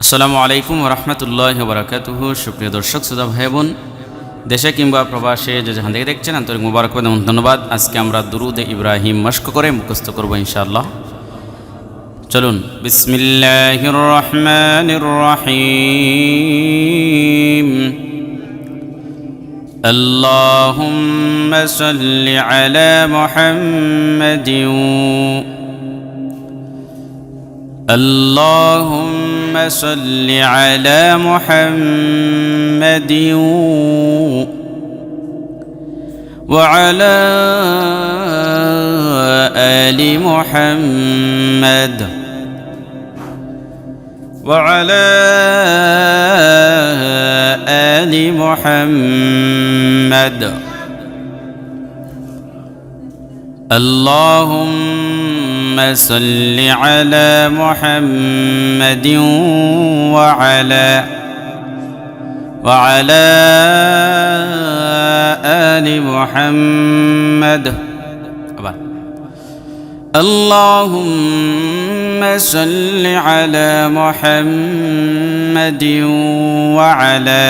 আসসালামু আলাইকুম ওরহমতুল্লাহি ওয়াবারাকাতুহু। সুপ্রিয় দর্শক শ্রোতা ভাই বোন, দেশে কিংবা প্রবাসে যে যেখান থেকে দেখছেন আন্তরিক মুবারকবাদ এবং ধন্যবাদ। আজকে আমরা দুরুদে ইব্রাহিম মশক করে মুখস্থ করব ইনশাআল্লাহ। চলুন। বিসমিল্লাহির রহমানির রহিম। আল্লাহুম্মা সাল্লি আলা মুহাম্মাদিন اللهم صل على محمد وعلى آل محمد وعلى آل محمد اللهم صل على محمد وعلى آل محمد. اللهم صل على محمد وعلى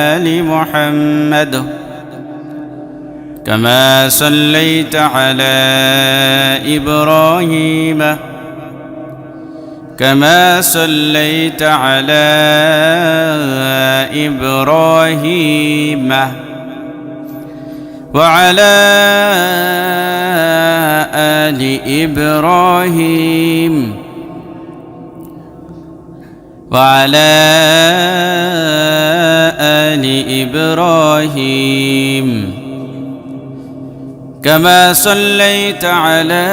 آل محمد كما صليت على إبراهيم وعلى آل إبراهيم وعلى آل إبراهيم كما صليت على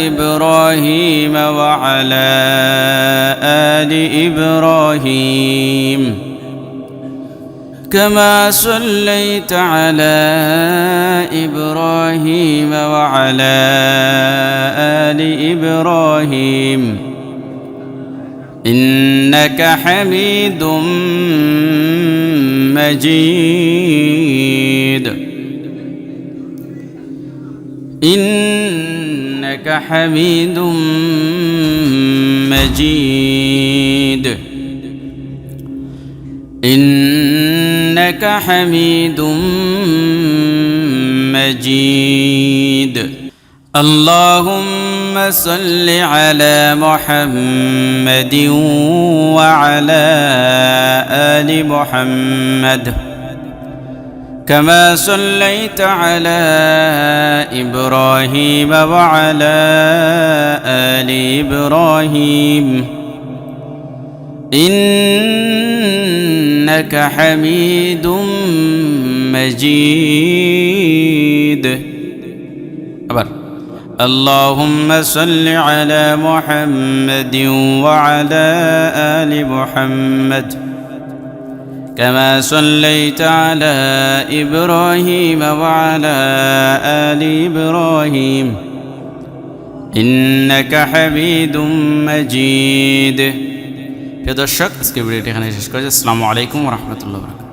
إبراهيم وعلى آل إبراهيم كما صليت على إبراهيم وعلى آل إبراهيم إنك حميد مجيد. إنك حميد مجيد. إنك حميد مجيد. اللهم صل على محمد وعلى آل محمد كما صليت على إبراهيم وعلى آل إبراهيم إنك حميد مجيد. اللهم صل على محمد وعلى آل محمد كما صليت على إبراهيم وعلى آل إبراهيم إنك حميد مجيد. প্রিয় দর্শক, আজকে ভিডিওটি এখানে শেষ করছি। আসসালামু আলাইকুম ওয়া রাহমাতুল্লাহি ওয়া বারাকাতুহু।